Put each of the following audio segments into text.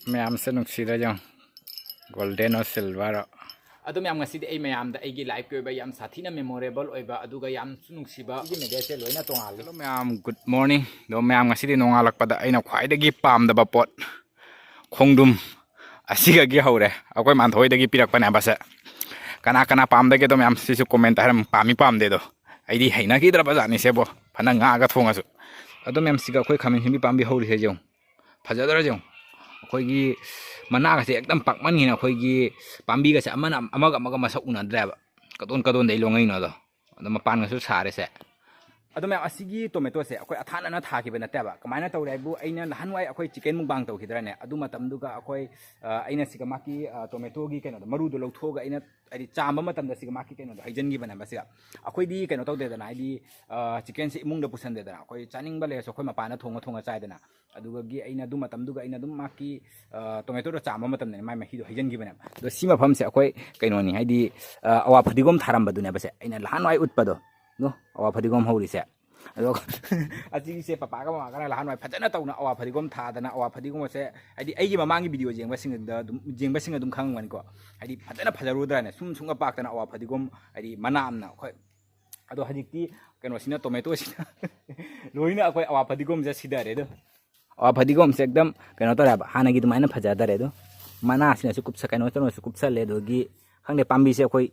Mtam se nungsiba jang golden or silver. Adum yam ngasi ay mayam da Eigi life ko ba yam sathina memorable oiba aduga yam nungsiba Eigi medese loina tongal. Hello ma'am, good morning. Do ma'am ngasi di nongalakpada aina khwaidagi pamdaba pot khongdum asiga gi hore akoi manthoi pirakpane basa kana kana pamdage to ma'am sisu comment haram pami pamde do aidi haina ki dra bajani sebo phana nga ga thongasu ado ma'am siga khoi khamin himi pambi hori he jong phajadara jong khoi gi mana ga se ekdam pakman hina khoi gi pambi ga se amana amaga masa una driver kadon dei longai no do ado mapan ga su sare se Adum yam asigi tomato se akoi athana na tha ki bena taba kamaina tawrai bu aina hanwai akoi chicken mukbang taw khidrane adu matam duga akoi aina sigamaki tomato gi keno maru do lawthoga aina adi chamba matam da sigamaki keno haijan gi bana basiga akoi di keno taw de dana adi chicken se imung da pusan de dana akoi chaning bale so akoi mapana thonga chai dana aduga gi aina du matam duga aina dum maki tomato do chamba matam ne mai hi do haijan gi bana do sima pham se akoi keno ni haidi awa phadigom tharam badune base aina lahanwai utpado no awa phadigom hori se ado asigi se papa ga mama ga lahanwai phajana tawna awa phadigom thadana awa phadigom se adi aigi mamangi video jengba sing da jengba sing adum khangwan ko adi phajana phajarudra ne sunga paktana awa phadigom adi manamna khoi ado hajikti keno sina tomato sina loina akoi awa phadigom ja sidare do awa phadigom se ekdam keno to raba hanagi dumaina phajadare do mana sina su kupsa keno to su kupsa le do gi khangde pambi se khoi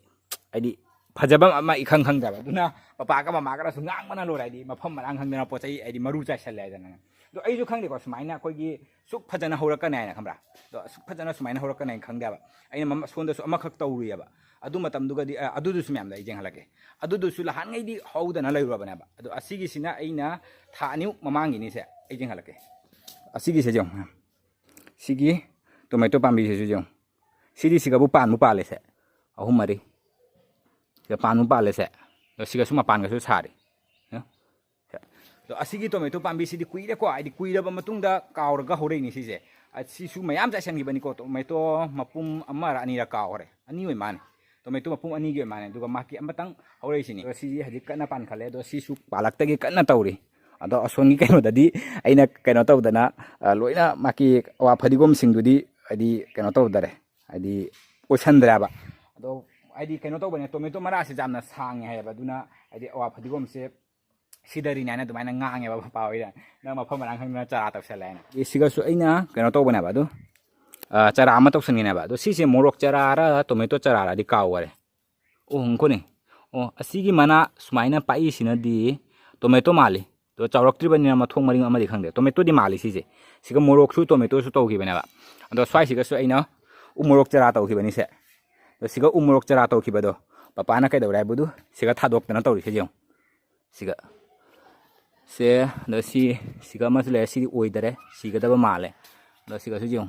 adi Fajabam ama ikhang khang daba duna papa ka mama ka su ngang mana lo rai di mafam marang khang na pochai ai di maru cha sal lai dana do ai ju khang de ko sumaina koi gi suk phajana horaka nai na khamra do suk phajana sumaina horaka nai khang daba ai mama sonda su ama khak tawri aba adu matam duga di adu du sumyam da ijeng halake adu du su la han ngai di howdana lai ro bana ba adu asigi sina aina tha aniu mamangi ni se ijeng halake asigi se jong sigi tomato pambi se jong sidi siga bu pan mu pa le se ahum mari panu pale se siga suma pan ga su sari asigi tomato pambi sidi kuire ko ai kuira ba matung da kaur ga hore ni sise si su mayam ja sangi bani ko tomato mapum amara ani ra kaure ani oi mane tomato mapum ani ge mane duga maki amatang hore sini si haji kana pan khale do si su palak ta ge kana tawri ado asongi keno dadi aina keno tawdana loina maki wa phadigom singdudi adi keno tawdare adi oisandra ba ado adi keno to bane tomato mara se jamna sang hai ba duna adi awa phadigom se sidari na dumaina ngang ba pa oi na ma phamara khang na chara taw sala na siga su aina keno to bane ba do chara ama taw sangina ba do si se morok chara ra tomato chara ra di kaware o hungko ne o asigi mana sumaina pai sina di tomato mali to chawrak tri bani ma thong maring ama di khang de tomato di mali si se siga morok su tomato su taw gi bane ba ando swai siga su aina u morok chara taw gi bani se siga umurok chara taw khibado papa na kai dawrai budu siga thadok tana tawri se jong siga se do siga masle si oidare siga daba male do siga su jong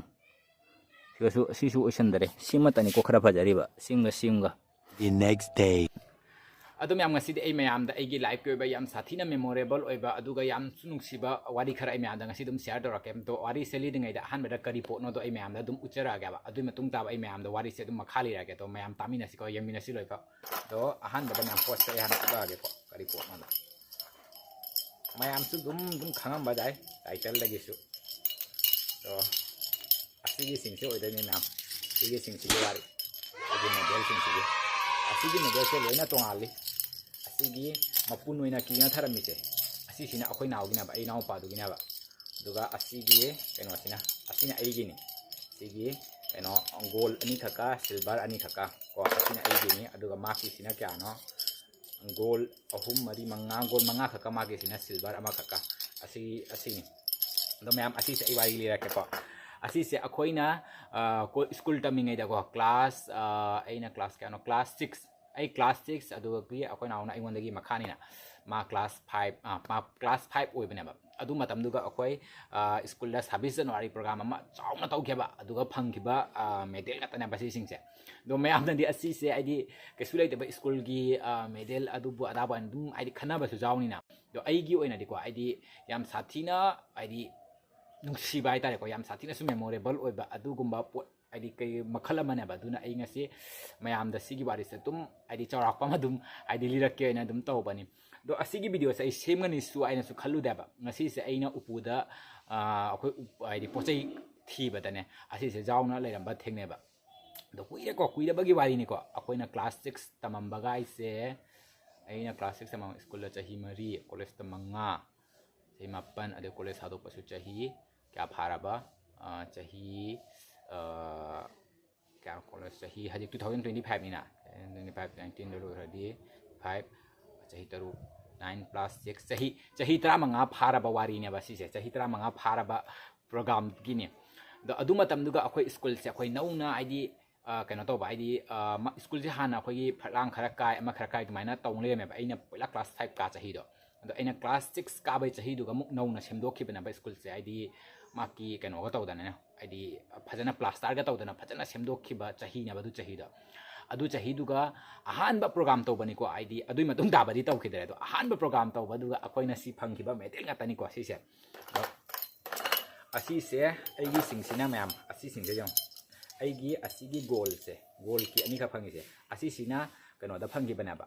siga su sisu oisandare simatani ko khara phajari ba singa the next day adum yam ngasi ai mayam da Eigi life ko ba yam sathina memorable oiba aduga yam nungsiba wari khara ai mayam da ngasi dum share dora kem to wari seli dingai da han beda kari po no do ai mayam da dum uchara ga ba adu matung ta ai mayam da wari se dum makhali ra ga to mayam tamina si ko yamina si loi ko do han beda nam post ai han ga ge ko kari po no mayam su dum khangam ba dai title lagi su to asigi sing se oidai ni nam asigi sing si wari agi model sing si asigi model se loina tongali asigi mapun oina ki nga tharamite asi sina akoi naw gina ba ai naw pa du gina ba duga asigi keno sina asina Eigi ni sigi keno gold ani thaka silver ani thaka ko asina Eigi ni aduga maki sina kya no gold ahum mari manga gold manga thaka maki sina silver ama thaka asini do mayam asi se iwari lira ke ko asi se akoina ko school tamingai da ko class aina class kano class 6 ai class 6 adu gi akoi nauna ai wondagi makhani na ma class 5 ma class 5 oi bane ba adu matam duga akoi school da service January program ama chauna tau kheba aduga phangkiba medal katana basi singse do mayam dan di asi se ai di kesulai de school gi medal adu bu ada ban dum ai di khana ba su jawni na do ai gi oina di ko ai di yam sathina ai di nungsiba ai tare ko yam sathina su memorable oi ba adu gumba adi kai makhala mane ba duna ai ngasi mayam da sigi bari se tum adi charak pa madum adi lirake na dum taw bani do asigi video sai semngani su aina su khallu da ba ngasi se aina upuda akoi adi pochai थीबदने असीसे जाउना लेरंबा थेंगनेबा दो कुइरबगी वारीनिको अखोइना class 6 तमंबगाइसे अइना class 6 Tamang school चाही मरी college तमंगा चाही मापन अदे college हादोपसु चाही क्या फाराबा चाही क्या कॉलेज चाही हजि 2025 निना 25 19 लोरदी 5 चाही तरु 9 प्लस 6 चाही तरा मंगा फाराबा वारीने बसिसे चाही तरा मंगा फाराबा प्रोग्राम गिने द अदु मतमदुगा अखोइ स्कूल से अखोइ नौना आइदि कनो तौबा आइदि स्कूल से हाना अखोइ फलांग खरा काय अमा खरा काय दुमाइना तौलेमेबा अइना पहिला क्लास 5 का चाहिदो अदो अइना क्लास 6 का बै चाहिदुगा मुक नौना सेमदोखिबना स्कूल से आइदि माकी कनो गा तौदना आइदि फजना प्लास्टर गा तौदना फजना सेमदोखिबा चाहिना बदु चाहिदो अदु चाहिदुगा अहानबा प्रोग्राम तौबनिको आइदि अदुइ मतुम दाबदि तौखिदरे अदो अहानबा प्रोग्राम तौबदुगा अखोइना सि फंखिबा मेटेल गातनिको सिसे असीसे अइगी सिंगसिना मैम असी सिंगजे जों अइगी असीगी गोल से गोल की अनी का फंगिसे असीसिना कनोदा फंगिबनेबा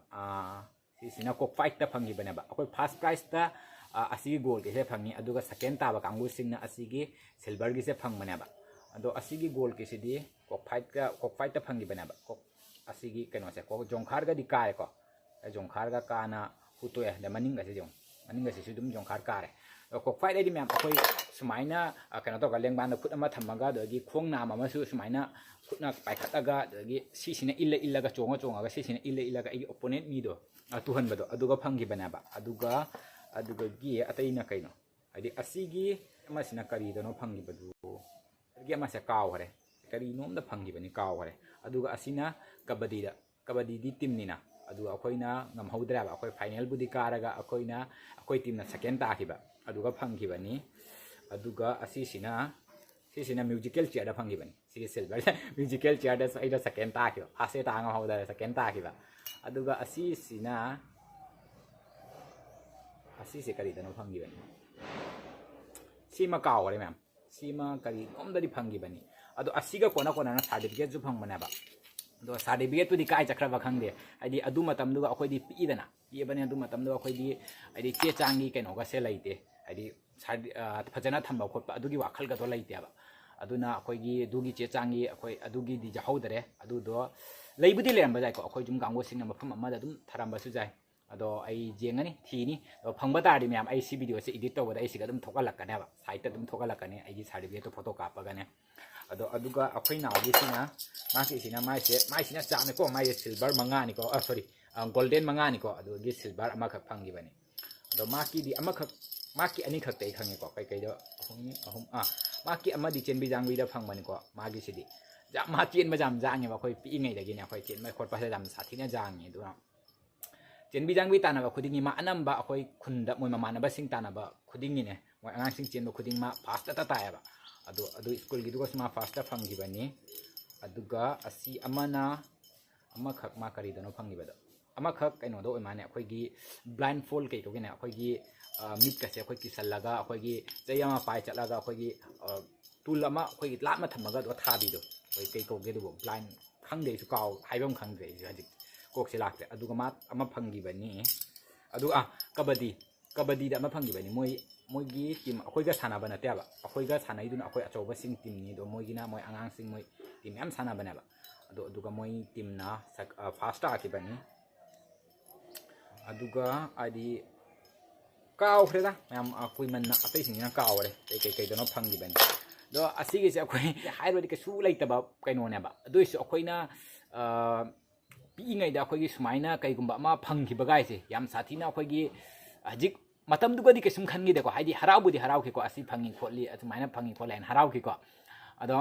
सिसिना कोक फाइट ता फंगिबनेबा अखोइ फर्स्ट प्राइज ता असीगी गोल के से फंगी अदुगा सेकेंड ताबा कांगु सिंगना असीगी सिल्वर की से फंगबनेबा अदो असीगी गोल के सिदी कोक फाइट ता फंगिबनेबा कोक असीगी कनो से कोक जोंखार गा दि कारे को जोंखार गा काना हुतोए द मनिंग गा से जों मनिंग गा से दुम जोंखार कारे कोक फाइट आइदि मैम अखोइ सुमाइना कनो तो गलेंबान खुद अमा थम्मगा दगी खोंग नाम अमसु सुमाइना खुदना पाइखतगा दगी सिसिना इल्लगा चोंगा सिसिना इल्लगा आई ओपोनेंट मीदो तुहनबदो अदुगा फंगिबनाबा अदुगा गी अतैना कैनो आइदि असीगी अमसिना करीदनो फंगिबदु दगी अमसे कावरे करी नोमदा फंगिबनि कावरे अदुगा असिना कबड्डी दी टीमनिना अदुगा अखोइना ngамहौद्राबा अखोइ फाइनल बुदि कारगा अखोइ टीमना सेकेंड ताखिबा अदुगा फंगिबनि अदुगा सिसिना म्यूजिकल चेयर दा फंगिबनि सिगे सिल्वर म्यूजिकल चेयर दा आइदा सेकेंड ताखिबा फासे तांगा हौदा सेकेंड ताखिबा अदुगा असीसे करीदनो फंगिबनि सीमा कावरे मैम सीमा करी ओमदि फंगिबनि अदो असीगा कोना सर्टिफिकेट जु फंगबनेबा दो सर्टिफिकेट तुदि काय चक्रबा खंगदे आइदि अदु मतमदुगा अखोइदि पीदना पीबने अदु मतमदुगा अखोइदि आइदि चे चांगी कैनोगा से लैते आइदि फजना थंबा खोप अदुगी वाखल गतो लैतेबा अदुना अखोइगी दुगी चे चांगी अखोइ अदुगी दि जहौदरे अदुदो लैबुदि लेरंबा जायको अखोइ जुम कांगो सिंगना मफम अमदा दुम थरंबासु जाय अदो आई जेंगनी थीनी फंगबा तारदि मैम आई सी वीडियो से एडिट तौबदा आई सिगा दुम थोकलकनेबा साइट दुम थोकलकने आई सर्टिफिकेट फोटो कापगने अदो अदुगा अखोइ नावगी सिना माकी सिना माइसिना चामेको माइ सिल्वर मंगानिको सॉरी गोल्डन मंगानिको अदुगी सिल्वर अमखक फंगिबनी अदो माकी दि अमखक माकी अनी खक तै खंगेको कै कैदो अहुम माकी अमदि चेनबि जांगबिदा फंगबनिको मागी सिदि जा मा चेनबा जाम जांगेबा अखोइ पिइङै दगिने अखोइ चेनबा खोटपा से जाम साथिना जांगे दुना चेनबि जांगबि तानाबा खुदिङि मा अनम्बा अखोइ खुन्दा मोय ममानबा सिंग तानाबा खुदिङिने मोय आंगां सिंग चेनबा खुदिङ मा फास्ट ता तायबा अदु स्कूल की दुगस मा फास्ट फंगिबनी अदुगा असी अमना अमखक मा करीदनो फंगिबदो अमखक कैनोदो ओइमाने अखोइगी ब्लाइंड फोल्ड कै कोगिने अखोइगी मीट कसे अखोइ किसलगा अखोइगी चैयामा पाइ चलगा अखोइगी टूल अमा अखोइगी लामा थमगा दो थाबिदो ओइ कै कोगे दुबो ब्लाइंड खंगदेसु काव हाइबम खंगदे हजि कोकसे लाक्ते अदुगा मा अमा फंगिबनी अदु कबड्डी दा अमा फंगिबनी मोइगी टीम अखोइगा सानाबा नतेबा अखोइगा सानाइदुना अखोइ अचौबा सिंग टीम नि दो मोइगिना मोइ आंगांग सिंग मोइ टीम याम सानाबनेबा अदो अदुगा मोइ टीम ना फास्ट आकिबनी अदुगा आदि कावख्रेदा मैम अखोइ मन्ना अतै सिंगना कावरे कै दनो फंगिबनी दो असिगे से अखोइ हाइरोदि के सु लैतबा कैनोनेबा अदुइसु अखोइना पीइङैदा अखोइगी सुमाइना कैगुम्बा अमा फंगिबगाइसे याम साथिना अखोइगी हजिक मतमदुगदी केसुम खनगिदेको हाइदि हराउबुदि हराउखिको असि फंगी खोली अथुमाइना फंगी खोलाइन हराउखिको अदो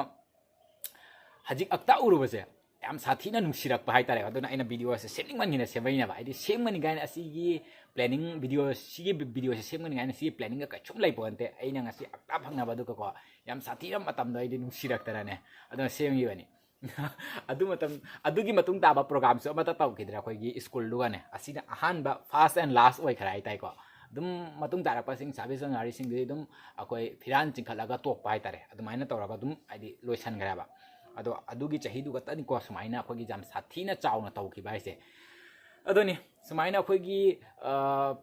हजिक अक्ता उरुबसे याम साथिना नुसिरकपा हाइतारे अदुना आइना भिडियो से सेमिङ मनिना सेमैनाबा हाइदि सेमनि गाइन असिगी प्लानिङ भिडियो से सेमनि गाइन सि प्लानिङ का कैसुम लैपोन्ते आइना ngasi अक्ता फंगनाबदुको याम साथिना मतमदो आइदि नुसिरक्तराने अदुना सेमगिबनि अदुगी मतुङ ताबा प्रोग्राम सु अमता तौखिद्रा अखोइगी स्कूल दुगाने असिना अहानबा फर्स्ट एंड लास्ट ओइखरा हाइताइको दुम मतुङ तारपासिङ सर्भिस नारिसिङ दुम अखोइ फिरान चिंखलगा तोकपा हाइतारे अदुमाइना तौरगा दुम आइदि लोइसनग्राबा अदो अदुगी चाहिदुगा तनिको सुमाइना अखोइगी जाम साथिना चाउना तौखिबा हाइसे अदोनी सुमाइना अखोइगी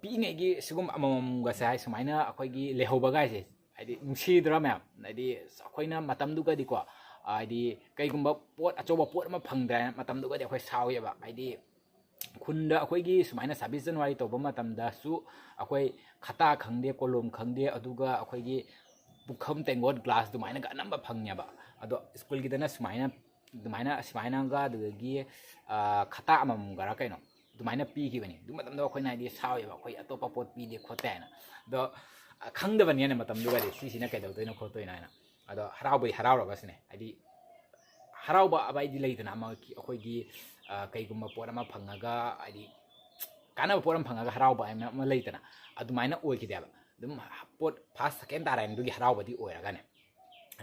पिइङैगी सिगुम अममगसे हाइ सुमाइना अखोइगी लेहौबगा हाइसे ꯍꯥꯏꯗꯤ ꯅꯨꯡꯁꯤꯗ꯭ꯔꯥ ꯃꯌꯥꯝ ꯍꯥꯏꯗꯤ ꯑꯩꯈꯣꯏꯅ ꯃꯇꯝꯗꯨꯒꯗꯤꯀꯣ ꯍꯥꯏꯗꯤ ꯀꯩꯒꯨꯝꯕ ꯄꯣꯠ ꯑꯆꯧꯕ ꯄꯣꯠ ꯑꯃ ꯐꯪꯗ꯭ꯔꯦ ꯃꯇꯝꯗꯨꯒꯗꯤ ꯑꯩꯈꯣꯏ ꯁꯥꯎꯋꯦꯕ ꯍꯥꯏꯗꯤ ꯈꯨꯟꯗ ꯑꯩꯈꯣꯏꯒꯤ ꯁꯨꯃꯥꯏꯅ 26 ꯖꯅꯋꯥꯔꯤ ꯇꯧꯕ ꯃꯇꯝꯗꯁꯨ ꯑꯩꯈꯣꯏ ꯈꯇꯥ ꯈꯪꯗꯦ ꯀꯣꯂꯣꯝ ꯈꯪꯗꯦ ꯑꯗꯨꯒ ꯑꯩꯈꯣꯏꯒꯤ ꯄꯨꯈꯝ ꯇꯦꯡꯒꯣꯠ ꯒ꯭ꯂꯥꯁ ꯑꯗꯨꯃꯥꯏꯅꯒ ꯑꯅꯝꯕ ꯐꯪꯉꯦꯕ ꯑꯗꯣ ꯁ꯭ꯀꯨꯜꯒꯤꯗꯅ ꯁꯨꯃꯥꯏꯅꯒ ꯑꯗꯨꯗꯒꯤ ꯈꯇꯥ ꯑꯃꯃꯝꯒꯔ ꯀꯩꯅꯣ ꯑꯗꯨꯃꯥꯏꯅ ꯄꯤꯈꯤꯕꯅꯤ ꯑꯗꯨ ꯃꯇꯝꯗ ꯑꯩꯈꯣꯏꯅ ꯍꯥꯏꯗꯤ ꯁꯥꯎꯋꯦꯕ ꯑꯩꯈꯣꯏ ꯑꯇꯣꯞꯄ ꯄꯣꯠ ꯄꯤꯗꯦ ꯈꯣꯠꯇꯦ ꯍꯥꯏꯅ ꯑꯗꯣ ꯈꯪꯗꯕꯅꯤꯅ ꯃꯇꯝꯗꯨꯒꯗꯤ ꯁꯤꯁꯤꯅ ꯀꯩꯗꯧꯗꯣꯏꯅꯣ ꯈꯣꯠꯇꯣꯏꯅꯣ ꯍꯥꯏꯅ ꯑꯗꯣ ꯍꯔꯥꯎꯕꯩ ꯍꯔꯥꯎꯔꯒꯁꯨꯅꯦ ꯍꯥꯏꯗꯤ ꯍꯔꯥꯎꯕ ꯑꯕꯥꯏꯗꯤ ꯂꯩꯗꯅ ꯑꯩꯈꯣꯏꯒꯤ ꯀꯩꯒꯨꯝꯕ ꯄꯣꯠ ꯑꯃ ꯐꯪꯉꯒ ꯍꯥꯏꯗꯤ ꯀꯥꯟꯅꯕ ꯄꯣꯠ ꯑꯃ ꯐꯪꯉꯒ ꯍꯔꯥꯎꯕ ꯑꯃ ꯂꯩꯗꯅ ꯑꯗꯨꯃꯥꯏꯅ ꯑꯣꯏꯈꯤꯗꯦꯕ ꯑꯗꯨꯝ ꯄꯣꯠ ꯐꯥꯔꯁ ꯁꯦꯀꯦꯟ ꯇꯥꯔꯛꯏꯗꯨꯒꯤ ꯍꯔꯥꯎꯕꯗꯤ ꯑꯣꯏꯔꯒꯅꯦ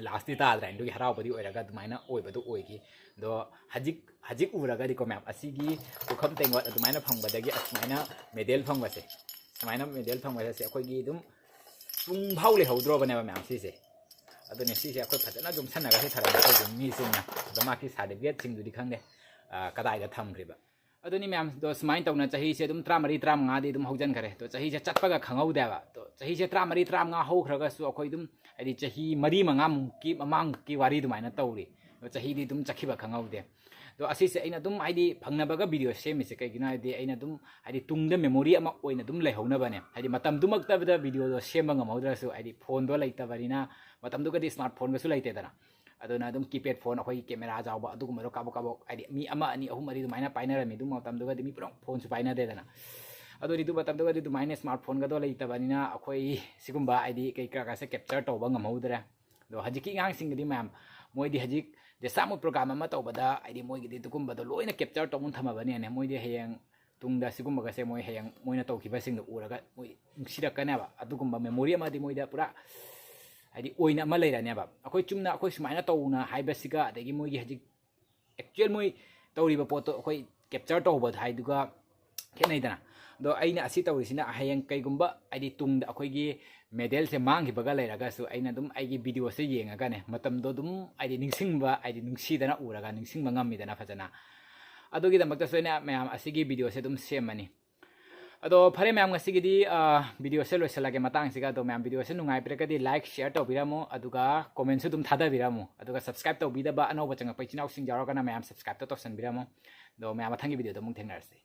ꯂꯥꯁꯇꯤ ꯇꯥꯗ꯭ꯔꯥꯏꯗꯨꯒꯤ ꯍꯔꯥꯎꯕꯗꯤ ꯑꯣꯏꯔꯒ ꯑꯗꯨꯃꯥꯏꯅ ꯑꯣꯏꯕꯗꯣ ꯑꯣꯏꯈꯤ ꯑꯗꯣ ꯍꯧꯖꯤꯛ ꯎꯔꯒꯗꯤꯀꯣ ꯃꯌꯥꯝ ꯑꯁꯤꯒꯤ ꯄꯨꯈꯝ ꯇꯦꯡꯀꯣꯠ ꯑꯗꯨꯃꯥꯏꯅ ꯐꯪꯕꯗꯒꯤ ꯑꯁꯨꯃꯥꯏꯅ ꯃꯦꯗꯜ ꯐꯪꯕꯁꯦ ꯑꯩꯈꯣꯏꯒꯤ ꯑꯗꯨꯝ ꯄꯨꯡꯐꯥꯎ ꯂꯩꯍꯧꯗ꯭ꯔꯕꯅꯦꯕ ꯃꯌꯥꯝ ꯁꯤꯁꯦ ꯑꯗꯨꯅꯦ ꯁꯤꯁꯦ ꯑꯩꯈꯣꯏ ꯐꯖꯅ ꯑꯗꯨꯝ ꯁꯟꯅꯒꯁꯦ ꯊꯔꯝꯕ ꯇꯧꯗꯣꯏꯅꯤ ꯃꯤꯁꯤꯡꯅ ꯑꯗꯣ ꯃꯥꯒꯤ ꯁꯥꯔꯇꯤꯐꯤꯀꯦꯠꯁꯤꯡꯗꯨꯗꯤ ꯈꯪꯗꯦ ꯀꯗꯥꯏꯗ ꯊꯝꯈ꯭ꯔꯤꯕ ꯑꯗꯨꯅꯤ ꯃꯌꯥꯝꯗꯣ ꯁꯨꯃꯥꯏꯅ ꯇꯧꯅ ꯆꯍꯤꯁꯦ ꯑꯗꯨꯝ 34 35ꯗꯤ ꯑꯗꯨꯝ ꯍꯧꯖꯤꯟꯈꯔꯦ ꯑꯗꯣ ꯆꯍꯤꯁꯦ ꯆꯠꯄꯒ ꯈꯪꯍꯧꯗꯦꯕ ꯑꯗꯣ ꯆꯍꯤꯁꯦ 34 35 ꯍꯧꯈ꯭ꯔꯒꯁꯨ ꯑꯩꯈꯣꯏ ꯑꯗꯨꯝ ꯍꯥꯏꯗꯤ ꯆꯍꯤ 4 5 ꯃꯃꯥꯡꯒꯤ ꯋꯥꯔꯤ ꯑꯗꯨꯃꯥꯏꯅ ꯇꯧꯔꯤ ꯑꯗꯣ ꯆꯍꯤꯗꯤ ꯑꯗꯨꯝ ꯆꯠꯈꯤꯕ ꯈꯪꯍꯧꯗꯦ ꯑꯗꯣ ꯑꯁꯤꯁꯦ ꯑꯩꯅ ꯑꯗꯨꯝ ꯍꯥꯏꯗꯤ ꯐꯪꯅꯕꯒ ꯚꯤꯗꯤꯑꯣ ꯁꯦꯝꯃꯤꯁꯦ ꯀꯩꯒꯤꯅꯣ ꯍꯥꯏꯗꯤ ꯑꯩꯅ ꯑꯗꯨꯝ ꯍꯥꯏꯗꯤ ꯇꯨꯡꯗ ꯃꯦꯃꯣꯔꯤ ꯑꯃ ꯑꯣꯏꯅ ꯑꯗꯨꯝ ꯂꯩꯍꯧꯅꯕꯅꯦ ꯍꯥꯏꯗꯤ ꯃꯇꯝꯗꯨꯃꯛꯇꯕꯗ ꯚꯤꯗꯤꯑꯣꯗꯣ ꯁꯦꯝꯕ ꯉꯝꯍꯧꯗ꯭ꯔꯁꯨ ꯍꯥꯏꯗꯤ ꯐꯣꯟꯗꯣ ꯂꯩꯇꯕꯅꯤ나 ꯃꯇꯝꯗꯨꯒꯗꯤ ꯁ꯭ꯃꯥꯔꯠ ꯐꯣꯟꯒꯁꯨ ꯂꯩꯇꯦꯗꯅ ꯑꯗꯨꯅ ꯑꯗꯨꯝ ꯀꯤꯄꯦꯗ ꯐꯣꯟ ꯑꯩꯈꯣꯏꯒꯤ ꯀꯦꯃꯦꯔꯥ ꯆꯥꯎꯕ ꯑꯗꯨꯒꯨꯝꯕꯗꯣ ꯀꯥꯕꯣꯛ ꯍꯥꯏꯗꯤ ꯃꯤ 1 2 3 4 ꯑꯗꯨꯃꯥꯏꯅ ꯄꯥꯏꯅꯔꯝꯃꯤ ꯑꯗꯨ ꯃꯇꯝꯗꯨꯒꯗꯤ ꯃꯤ ꯄꯨꯂꯞ ꯐꯣꯟꯁꯨ ꯄꯥꯏꯅꯗꯦꯗꯅ ꯑꯗꯨꯗꯤ ꯑꯗꯨ ꯃꯇꯝꯗꯨꯒꯗꯤ ꯑꯗꯨꯃꯥꯏꯅ ꯁ꯭ꯃꯥꯔꯠ ꯐꯣꯟꯒꯗꯣ ꯂꯩꯇꯕꯅꯤꯅ ꯑꯩꯈꯣꯏ ꯁꯤꯒꯨꯝꯕ ꯍꯥꯏꯗꯤ ꯀꯩ ꯀꯥꯁꯦ ꯀꯦꯞꯆꯔ ꯇꯧꯕ ꯉꯝꯍꯧꯗ꯭ꯔꯦ ꯑꯗꯣ ꯍꯧꯖꯤꯛꯀꯤ ꯑꯉꯥꯡꯁꯤꯡꯒꯤꯗꯤ ꯃꯌꯥꯝ ꯃꯣꯏꯗꯤ ꯍꯧꯖꯤꯛ ꯗꯦꯁꯥꯃꯨꯛ ꯄ꯭ꯔꯣꯒ꯭ꯔꯥꯝ ꯑꯃ ꯇꯧꯕꯗ ꯍꯥꯏꯗꯤ ꯃꯣꯏꯒꯤꯗꯤ ꯑꯗꯨꯒꯨꯝꯕꯗꯣ ꯂꯣꯏꯅ ꯀꯦꯞꯆꯔ ꯇꯧꯕ ꯊꯝꯃꯕꯅꯤꯅꯦ ꯃꯣꯏꯗꯤ ꯍꯌꯦꯡ ꯇꯨꯡꯗ ꯁꯤꯒꯨꯝꯕꯒꯁꯦ ꯃꯣꯏ ꯍꯌꯦꯡ ꯃꯣꯏꯅ ꯇꯧꯈꯤꯕꯁꯤꯡꯗꯣ ꯎꯔꯒ ꯃꯣꯏ ꯅꯨꯡꯁꯤꯔꯛꯀꯅꯦꯕ ꯑꯗꯨꯒꯨꯝꯕ ꯃꯦꯃꯣꯔꯤ ꯑꯃꯗꯤ ꯃꯣꯏꯗ ꯄꯨꯔꯥ ꯍꯥꯏꯗꯤ ꯑꯣꯏꯅ ꯑꯃ ꯂꯩꯔꯅꯦꯕ ꯑꯩꯈꯣꯏ ꯆꯨꯝꯅ ꯑꯩꯈꯣꯏ ꯁꯨꯃꯥꯏꯅ ꯇꯧꯅ ꯍꯥꯏꯕꯁꯤꯒ ꯑꯗꯒꯤ ꯃꯣꯏꯒꯤ ꯍꯧꯖꯤꯛ ꯑꯦꯛꯆꯨअल ꯃꯣꯏ ꯇꯧꯔꯤꯕ ꯄꯣꯠꯇꯣ ꯑꯩꯈꯣꯏ ꯀꯦꯞꯆꯔ ꯇꯧꯕ ꯍꯥꯏꯗꯨꯒ ꯈꯦꯠꯅꯩꯗꯅ ꯑꯗꯣ ꯑꯩꯅ ꯑꯁꯤ ꯇꯧꯔꯤꯁꯤꯅ ꯍꯌꯦꯡ ꯀꯩꯒꯨꯝꯕ ꯍꯥꯏꯗꯤ ꯇꯨꯡꯗ ꯑꯩꯈꯣꯏꯒꯤ ꯃꯦꯗꯜꯁꯦ ꯃꯥꯡꯈꯤꯕꯒ ꯂꯩꯔꯒꯁꯨ ꯑꯩꯅ ꯑꯗꯨꯝ ꯑꯩꯒꯤ ꯚꯤꯗꯤꯑꯣꯁꯦ ꯌꯦꯡꯉꯒꯅꯦ ꯃꯇꯝꯗꯣ ꯑꯗꯨꯝ ꯍꯥꯏꯗꯤ ꯅꯤꯡꯁꯤꯡꯕ ꯍꯥꯏꯗꯤ ꯅꯨꯡꯁꯤꯗꯅ ꯎꯔꯒ ꯅꯤꯡꯁꯤꯡꯕ ꯉꯝꯃꯤꯗꯅ ꯐꯖꯅ ꯑꯗꯨꯒꯤꯗꯃꯛꯇꯁꯨ ꯑꯩꯅ ꯃꯌꯥꯝ ꯑꯁꯤꯒꯤ ꯚꯤꯗꯤꯑꯣꯁꯦ ꯑꯗꯨꯝ ꯁꯦꯝꯃꯅꯤ ꯑꯗꯣ ꯐꯔꯦ ꯃꯌꯥꯝ ꯉꯁꯤꯒꯤꯗꯤ ꯚꯤꯗꯤꯑꯣꯁꯦ ꯂꯣꯏꯁꯤꯜꯂꯒꯦ ꯃꯇꯥꯡꯁꯤꯒ ꯑꯗꯣ ꯃꯌꯥꯝ ꯚꯤꯗꯤꯑꯣꯁꯦ ꯅꯨꯡꯉꯥꯏꯕꯤꯔꯒꯗꯤ ꯂꯥꯏꯛ ꯁꯤꯌꯔ ꯇꯧꯕꯤꯔꯝꯃꯨ ꯑꯗꯨꯒ ꯀꯣꯃꯦꯟꯁꯨ ꯑꯗꯨꯝ ꯊꯥꯗꯕꯤꯔꯝꯃꯨ ꯑꯗꯨꯒ ꯁꯕꯁꯀ꯭ꯔꯥꯏꯕ ꯇꯧꯕꯤꯗꯕ ꯑꯅꯧꯕ ꯆꯪꯉꯛꯄ ꯏꯆꯤꯟ ꯏꯅꯥꯎꯁꯤꯡ ꯌꯥꯎꯔꯒꯅ ꯃꯌꯥꯝ ꯁꯕꯁꯀ꯭ꯔꯥꯏꯕ ꯇꯧꯁꯟꯕꯤꯔꯝꯃꯨ ꯑꯗꯣ ꯃꯌꯥꯝ ꯃꯊꯪꯒꯤ ꯚꯤꯗꯤꯑꯣꯗ ꯑꯃꯨꯛ ꯊꯦꯡꯅꯔꯁꯤ